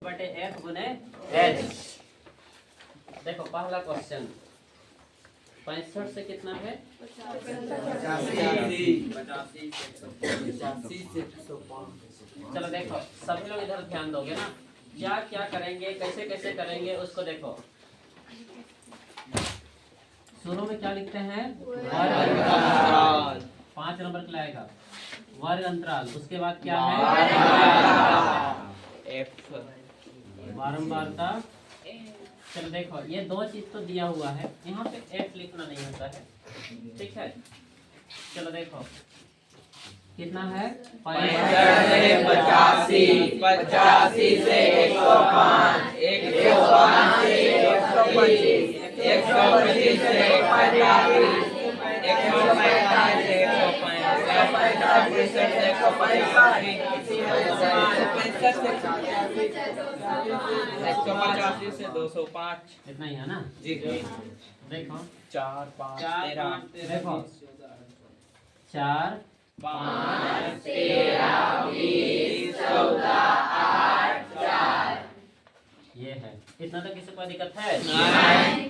बटे एफ गुने एच। देखो पहला क्वेश्चन 65 से कितना है 85। चलो देखो सभी लोग इधर ध्यान दोगे ना, क्या क्या करेंगे कैसे कैसे करेंगे उसको देखो। शुरू में क्या लिखते हैं वर्ग अंतराल, 5 नंबर का आएगा वर्ग अंतराल। उसके बाद क्या है एफ बारंबारता। चलो देखो ये दो चीज तो दिया हुआ है, यहाँ पे एफ लिखना नहीं होता है, ठीक है। चलो देखो कितना है 85 से 105, 105 से 125, 125 से 145, 145 से 185 से 205। इतना ही है ना जी देखो 4 5 4 13 5 देखो 4 5 13 20 14 8 4। ये है, इतना तो किसी को दिक्कत है नहीं।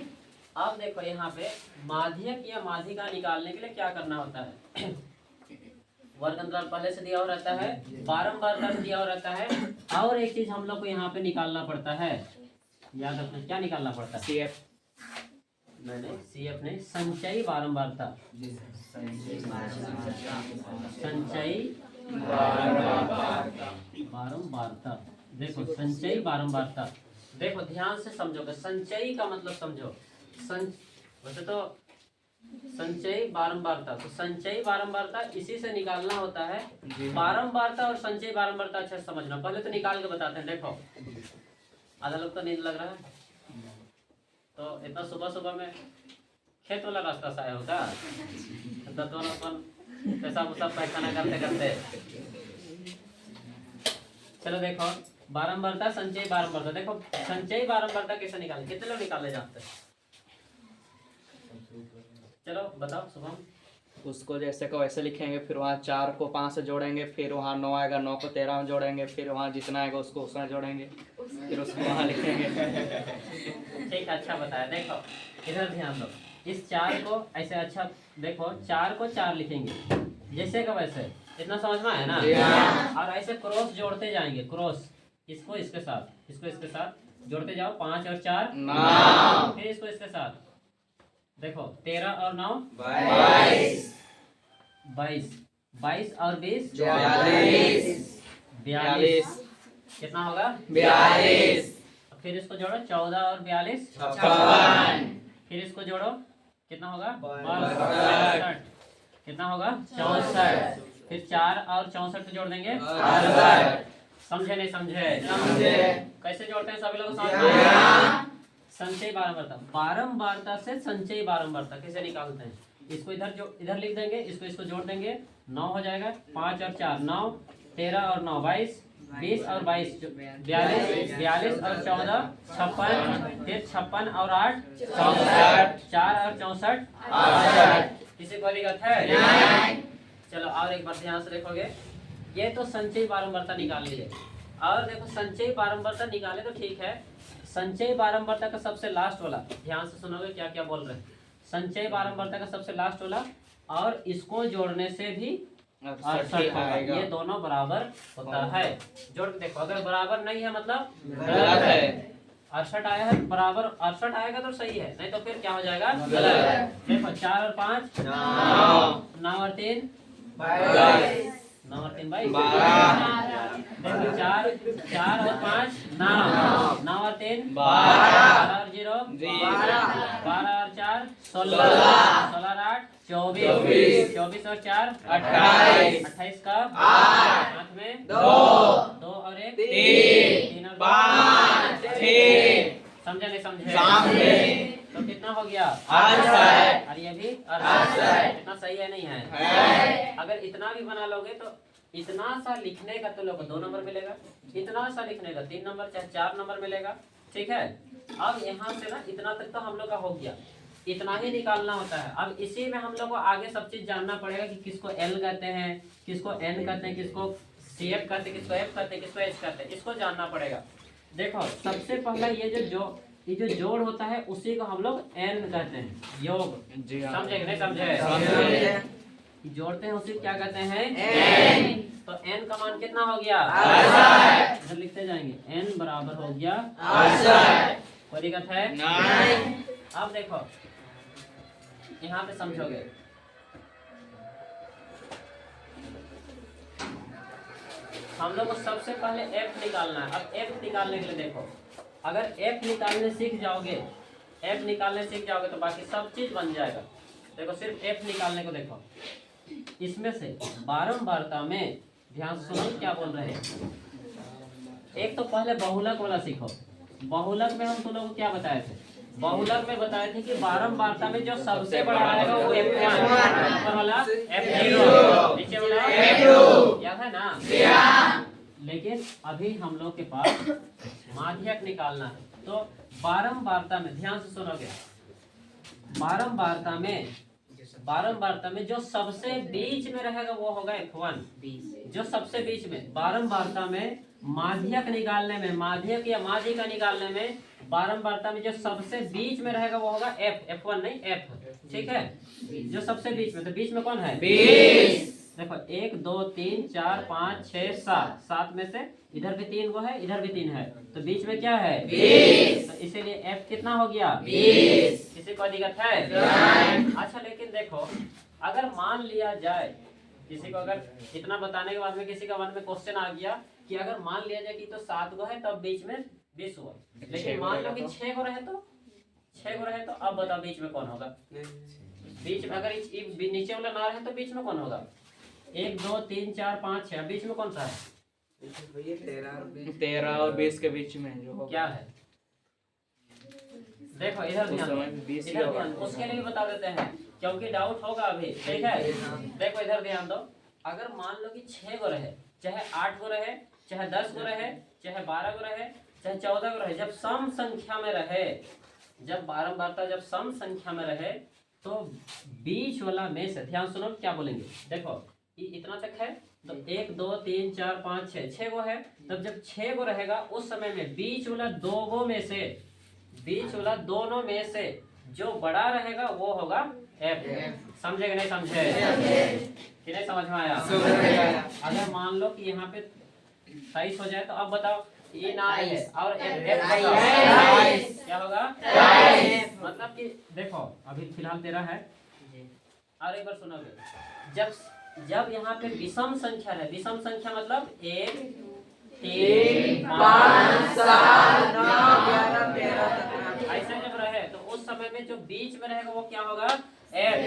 अब देखो यहाँ पे माध्यक या माध्यिका निकालने के लिए क्या करना होता है वर्ग अंतराल पहले से दिया हुआ रहता है, बारंबार दिया हुआ रहता है, और एक चीज हम लोग को यहाँ पे निकालना पड़ता है, याद रखना क्या निकालना पड़ता है CF नहीं CF नहीं, संचयी बारंबारता। संचयी बारंबारता देखो संचयी बारंबारता। देखो ध्यान से समझोगे, संचयी का मतलब समझो। वैसे तो संचयी बारंबारता, तो संचयी बारंबारता इसी से निकालना होता है। बारंबारता और संचयी बारंबारता अच्छा समझना, पहले तो निकाल के बताते हैं। देखो आधा लोग तो नींद लग रहा है, तो इतना सुबह सुबह में खेत वाला रास्ता से आया होगा, पैसा मुसा पैखाना करते करते। चलो देखो बारंबारता संचयी बारंबारता। देखो संचयी बारंबारता कैसे निकाले, कितने लोग निकाले जाते हैं, चलो बताओ शुभम। उसको जैसे को वैसे लिखेंगे, फिर वहाँ 4 को 5 से जोड़ेंगे, फिर वहाँ 9 आएगा 9 को 13 में जोड़ेंगे, फिर वहाँ जितना आएगा उसको उसमें जोड़ेंगे, फिर उसको वहाँ लिखेंगे। ठीक है अच्छा बताया। देखो इधर ध्यान दो, इस 4 को ऐसे अच्छा देखो 4 को 4 लिखेंगे जैसे का वैसे, इतना समझ में है ना। और ऐसे क्रॉस जोड़ते जाएंगे, क्रॉस इसको इसके साथ इसको इसके साथ जोड़ते जाओ, 5 और 4 9, फिर इसको इसके साथ देखो 13 और 9 22, 22 और 20 42, कितना होगा 42, फिर इसको जोड़ो 14 और 42 56, फिर इसको जोड़ो कितना होगा 62, कितना होगा 64, फिर 4 और 64 जोड़ देंगे 68। समझे नहीं समझे कैसे जोड़ते हैं सभी लोग समझ में। संचयी बारंबारता, बारंबारता से संचयी बारंबारता कैसे निकालते हैं, इसको इधर जो इधर लिख देंगे, इसको इसको जोड़ देंगे 9 हो जाएगा, 5 और 4 9, 13 और 9 22, 20 और 22 42, 42 और 14 56, फिर 56 और 8 64, 4 और 64 68। किसी को दिक्कत है? चलो और एक बार ध्यान से देखोगे, ये तो संचयी बारंबारता निकाल लीजिए। और देखो संचयी बारंबारता निकाले तो ठीक है, संचयी बारंबारता का सबसे लास्ट वाला ध्यान से सुनोगे क्या क्या बोल रहे हैं। संचयी बारंबारता का सबसे लास्ट वाला और इसको जोड़ने से भी 68 आएगा, ये दोनों बराबर होता है। जोड़ के देखो, अगर बराबर नहीं है मतलब गलत है। 68 आया है बराबर, 68 आएगा तो सही है, नहीं तो फिर क्या हो जाएगा गलत। देखो 4 और 5 9 और 3 9 और 3 22, देखो 4 और 5 9 और 3 12 और 0 12 और 4 16 16 और 8 24 24 और 4 28 28 का 8 में 2 और 1 3 और 5 6। समझे नहीं समझे? तो कितना हो गया 68, और ये भी 68। इतना सही है नहीं है? अगर इतना भी बना लोगे तो इतना सा लिखने का तो लोग 2 नंबर मिलेगा, इतना सा लिखने का 3 नंबर चाहे 4 नंबर मिलेगा, ठीक है। अब यहाँ से ना इतना तक तो हम लोग का हो गया, इतना ही निकालना होता है। अब इसी में हम लोग को आगे सब चीज जानना पड़ेगा कि किसको एल कहते हैं, किसको एन कहते हैं, किसको CF कहते हैं, किसको F कहते हैं, किसको H कहते हैं, इसको जानना पड़ेगा। देखो सबसे पहला ये जो जोड़ होता है उसी को हम लोग n कहते हैं, योग। जी हाँ। समझे कि नहीं समझे? समझे। जोड़ते हैं उसी को क्या कहते हैं? n। तो n का मान कितना हो गया? इधर लिखते जाएंगे, n बराबर हो गया। कोई दिक्कत है? नहीं। अब देखो यहाँ पे समझोगे, हम लोग को सबसे पहले f निकालना है। अब f निकालने के लिए देखो, अगर f निकालने सीख जाओगे, तो बाकी सब चीज बन जाएगा। देखो सिर्फ f निकालने को देखो, इसमें से बारंबारता में ध्यान से सुनो क्या बोल रहे हैं। एक तो पहले बहुलक वाला सीखो। बहुलक में हम तुम लोगों को क्या बताए थे? बहुलक में बताए थे कि बारंबारता में जो सबसे बड़ा रहेगा वो f1, ऊपर वाला f0, नीचे वाला f2, याद है ना? लेकिन अभी हम लोग के पास माध्यक निकालना है, तो बारंबारता में ध्यान से सुनोगे, बारंबारता में जो सबसे बीच में रहेगा वो होगा f1, जो सबसे बीच में। बारंबारता में माध्यक निकालने में, माध्यक या माध्य का निकालने में, बारंबारता में जो सबसे बीच में रहेगा वो होगा f1 नहीं f, ठीक है? जो सबसे बीच में, तो बीच में कौन है? 20। देखो 1 2 3 4 5 6 7 में से इधर भी 3 वो है, इधर भी 3 है, तो बीच में क्या है? 20। तो इसीलिए f कितना हो गया? 20। किसी को दिक्कत है? अच्छा लेकिन देखो, अगर मान लिया जाए, किसी को अगर इतना बताने के बाद में किसी का मन में क्वेश्चन आ गया कि अगर मान लिया जाए कि तो 7 गो है तब बीच में 20 हुआ, लेकिन मान लो कि 6 गो रहे तो अब बताओ बीच में कौन होगा? बीच में अगर नीचे वाला ना रहे तो बीच में कौन होगा? 1 2 3 4 5 6, बीच में कौन सा है? 13 और 20 के बीच में जो क्या है? देखो इधर ध्यान दो, उसके लिए भी बता देते हैं क्योंकि डाउट होगा अभी, ठीक है? देखो इधर ध्यान दो, अगर मान लो कि 6 गो रहे, चाहे 8 गो रहे, चाहे 10 गो रहे, चाहे 12 गो रहे, चाहे 14 गो रहे, जब सम संख्या में रहे, जब बारंबारता जब सम संख्या में रहे, तो बीच वाला में से, ध्यान सुनो क्या बोलेंगे। देखो इतना तक है तो 1 2 3 4 5 6 गो है, तब जब 6 गो रहेगा उस समय में बीच वाला 2 गो में से, बीच वाला दोनों में से जो बड़ा रहेगा वो होगा f। समझे कि नहीं समझे? कि नहीं समझ में आया? अगर मान लो कि यहाँ पे 23 हो जाए तो अब बताओ ये ना है और f क्या होगा? मतलब कि देखो अभी फिलहाल 13 है, और एक बार सुनोगे, जब यहाँ पे विषम संख्या है, विषम संख्या मतलब 1 3 5 7 9 ऐसे जब रहे तो उस समय में जो बीच में रहेगा वो क्या होगा? f।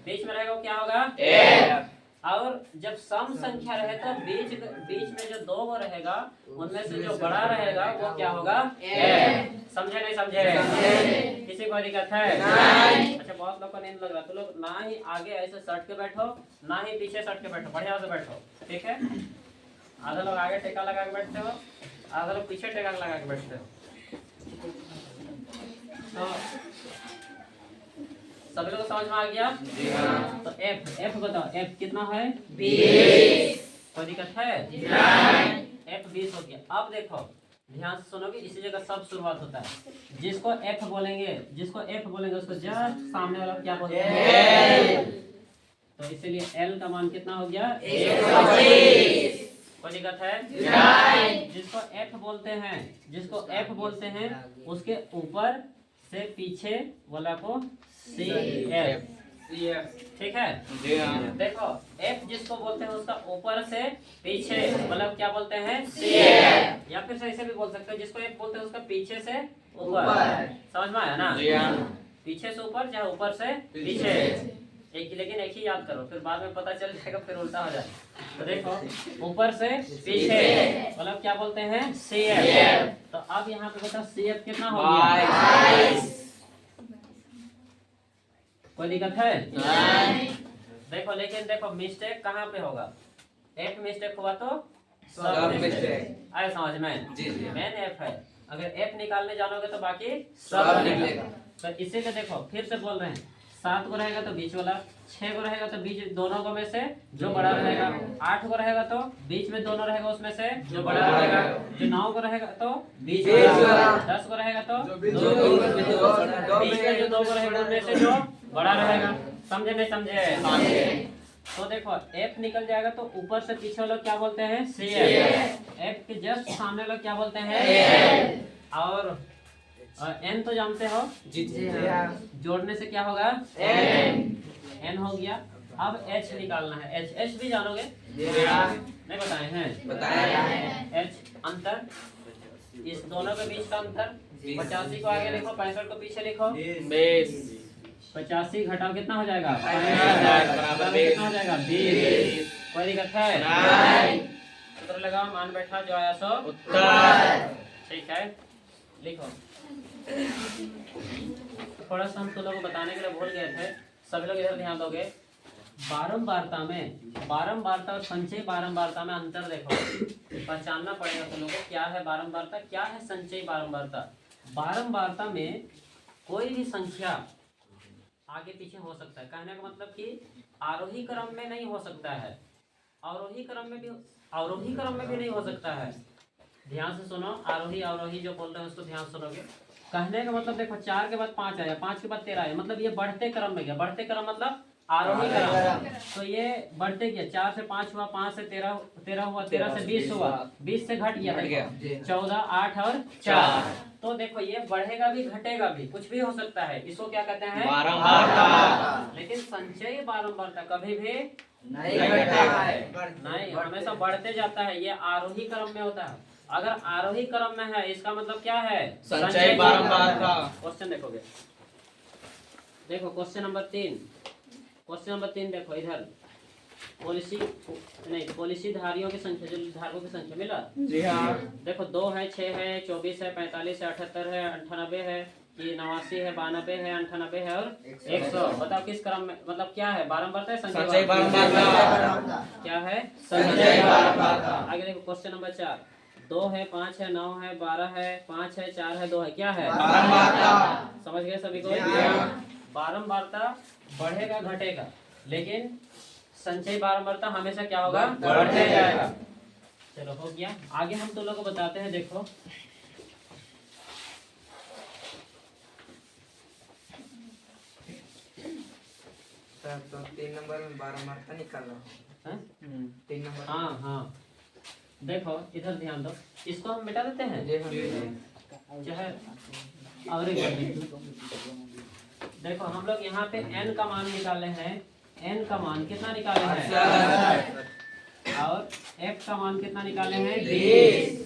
बीच में रहेगा वो क्या होगा? f। और जब सम संख्या रहे तो बीच में जो 2 गो रहेगा उनमें से जो बड़ा रहेगा वो क्या होगा? f। समझे नहीं समझे? किसी को दिक्कत है? अच्छा बहुत लोग को नींद लग रहा है, तो लोग ना ही आगे ऐसे सट के बैठो, ना ही पीछे सट के बैठो, बढ़िया से बैठो, ठीक है? आधा लोग आगे टेका लगा के बैठते हो, आधा लोग पीछे टेका लगा के बैठते हो। तो सभी लोग समझ में आ गया? तो f बताओ, f कितना है? 20। कोई दिक्कत है? f 20 हो गया। अब देखो ध्यान से सुनोगे, इसी जगह सब शुरुआत होता है। जिसको f बोलेंगे उसको जस्ट सामने वाला क्या बोलते हैं? तो इसीलिए l का मान कितना हो गया? 125। कोई दिक्कत है? जिसको f बोलते हैं उसके ऊपर से पीछे वाला को CF, ठीक है? देखो f जिसको बोलते हैं उसका ऊपर से पीछे मतलब क्या बोलते हैं? CF। या फिर ऐसे भी बोल सकते हो, जिसको f बोलते हैं उसका पीछे से ऊपर। समझ में आया ना? पीछे से ऊपर चाहे ऊपर से पीछे, लेकिन एक ही याद करो, फिर बाद में पता चल जाएगा, फिर उल्टा हो जाए। तो देखो ऊपर से पीछे मतलब क्या बोलते हैं? CF। तो अब यहाँ पे बताओ CF कितना हो गया? कोई दिक्कत है? देखो लेकिन देखो मिस्टेक कहाँ पे होगा? f मिस्टेक हुआ तो सब मिस्टेक आए समझ में? मेन f है, अगर f निकालने जानोगे तो बाकी सब निकलेगा। तो इसीलिए देखो फिर से बोल रहे हैं, 7 को रहेगा तो बीच वाला, 6 को रहेगा तो बीच दोनों को में से जो बड़ा रहेगा, 8 को रहेगा तो बीच में दोनों रहेगा उसमें से जो बड़ा रहेगा, जो 9 को रहेगा तो बीच वाला, 10 को रहेगा तो बीच में जो 2 को रहेगा उनमें से जो बड़ा रहेगा। समझे नहीं समझे? तो देखो F निकल जाएगा तो ऊपर से पीछे लोग क्या बोलते हैं CF, F के जस्ट सामने लोग क्या बोलते हैं और N तो जानते हो जोड़ने से क्या होगा N हो गया। अब H निकालना है, H भी जानोगे नहीं बताए हैं? H अंतर, इस दोनों के बीच का अंतर, 85 को आगे लिखो 65 को पीछे लिखो, 85 घटाओ कितना हो जाएगा बराबर कितना हो जाएगा 20। कोई दिक्कत है नहीं? सूत्र लगाओ, मान बैठा जो आया सो उत्तर। ठीक है लिखो। थोड़ा सा हम तुम लोगों को बताने के लिए भूल गए थे, सभी लोग इधर ध्यान दोगे। बारंबारता में, बारंबारता और संचयी बारंबारता में अंतर देखो, पहचानना पड़ेगा तुम लोगों को क्या है बारंबारता, क्या है संचयी बारंबारता। बारंबारता में कोई भी संख्या आगे पीछे हो सकता है, कहने का मतलब कि आरोही क्रम में नहीं हो सकता है, अवरोही क्रम में भी नहीं हो सकता है। ध्यान से सुनो, आरोही अवरोही जो बोल रहे हैं उसको ध्यान सुनोगे। कहने का मतलब देखो 4 के बाद 5 आया, 5 के बाद 13 आया, मतलब ये बढ़ते क्रम में गया। बढ़ते क्रम मतलब आरोही क्रम, तो ये बढ़ते गया। 4 से 5 हुआ, 5 से 13 हुआ, 13 से 20 हुआ, 20 से घट गया 14, 8 और 4। तो देखो ये बढ़ेगा भी घटेगा भी, कुछ भी हो सकता है। इसको क्या कहते हैं बारंबारता। लेकिन संचयी बारंबारता कभी भी नहीं घटेगा, नहीं हमेशा बढ़ते जाता है। ये आरोही क्रम में होता है। अगर आरोही क्रम में है इसका मतलब क्या है संचयी बारंबारता। क्वेश्चन देखोगे, देखो क्वेश्चन नंबर 3, क्वेश्चन नंबर 3 देखो इधर, पॉलिसी धारियों की संख्या, जो धारकों की संख्या मिला जी हाँ। देखो 2 है, 6 है, 24 है, 45 है, 78 है, 98 है, ये 89 है, 92 है, 98 है और 100। बताओ किस क्रम में, मतलब क्या है बारंबारता है संचयी बारंबारता, क्या है संचयी बारंबारता। आगे देखो क्वेश्चन नंबर 4, 2 है, 5 है, 9 है, 12 है, 5 है, 4 है, 2 है, क्या है बारंबारता। समझ गए सभी को? बारंबारता बढ़ेगा घटेगा, लेकिन संचयी बारंबारता हमेशा क्या होगा बढ़ते जाएगा। चलो हो गया। आगे हम तो लोगों को बताते हैं, देखो तो 3 नंबर में बारंबारता निकालना है। 3 नंबर हाँ देखो इधर ध्यान दो, इसको हम मिटा देते हैं चाहे और एक बार देखो हम लोग यहाँ पे n का मान निकाले हैं, n का मान कितना निकाले हैं और f का मान कितना निकाले हैं 20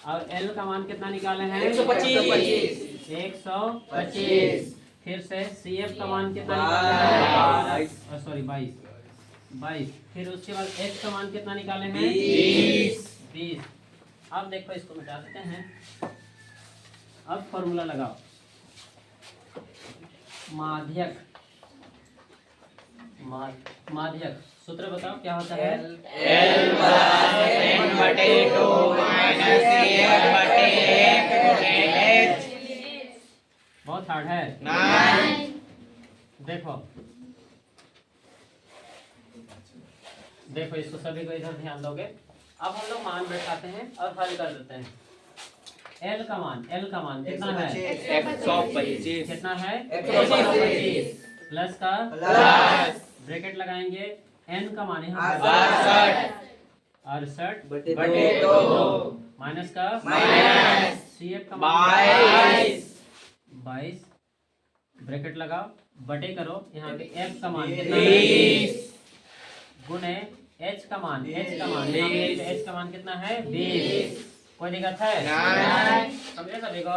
और l का मान कितना निकाले हैं 125। फिर से CF का मान कितना निकाले हैं सॉरी 22। फिर उसके बाद x का मान कितना निकाले हैं 20। अब देखो इसको मिटा देते हैं। अब फॉर्मूला लगाओ, माध्यक सूत्र बताओ क्या होता है L + n/2 - CF/1 बहुत हार्ड है नहीं। देखो इसको सभी को इधर ध्यान दोगे। अब हम लोग मान बैठाते हैं और हल कर देते हैं। L का मान कितना है 125। कितना है 125 प्लस का प्लस ब्रैकेट लगाएंगे। n का मान यहाँ 68/2 माइनस का माइनस CF का मान 22 ब्रैकेट लगाओ, बटे करो यहाँ पे f का मान कितना है 20 गुने h का मान h का मान कितना है 20। कोई दिक्कत है नहीं? समझे सभी को?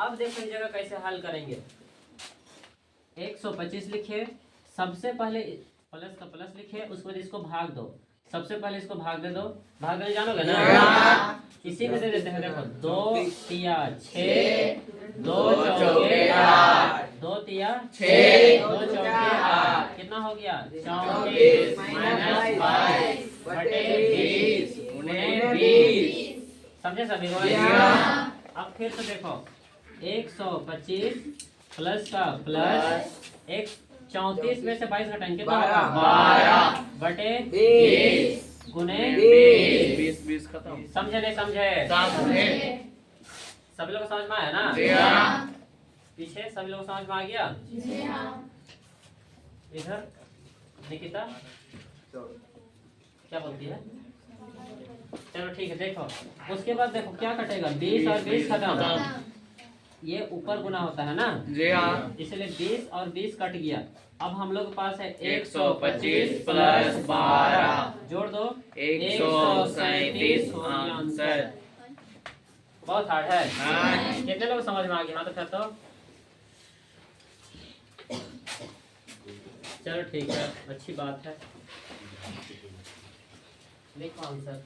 अब देखो इस जगह कैसे हल करेंगे। 125 लिखिए, सबसे पहले प्लस का प्लस लिखिए, उसके बाद इसको भाग दो। सबसे पहले इसको भाग दे दो, भाग देने जानोगे ना? इसी में दे देते हैं। देखो 2 तिया 6 2 चौके 8 2 तिया 6 2 चौके 8 कितना हो गया 34 माइनस 22 बटे 20 गुणे 20। समझे सभी को? अब फिर से देखो 125 प्लस का प्लस एक 34 में से 22 घटाएंगे तो 12 बटे 20 गुने 20 20 खत्म। समझे नहीं समझे? समझे। सभी लोग को समझ में आया ना? जी हाँ। पीछे सभी लोग को समझ में आ गया? इधर निकिता क्या बोलती है? चलो ठीक है, देखो उसके बाद देखो क्या कटेगा, 20 और 20 खत्म, ये ऊपर गुना होता है ना? जी हाँ। इसलिए 20 और 20 कट गया। अब हम लोग के पास है 125 प्लस 12 जोड़ दो 137 आंसर। बहुत हार्ड है। हाँ। कितने लोग समझ में आ गया? हाँ तो फिर तो चलो ठीक है, अच्छी बात है। देखो आंसर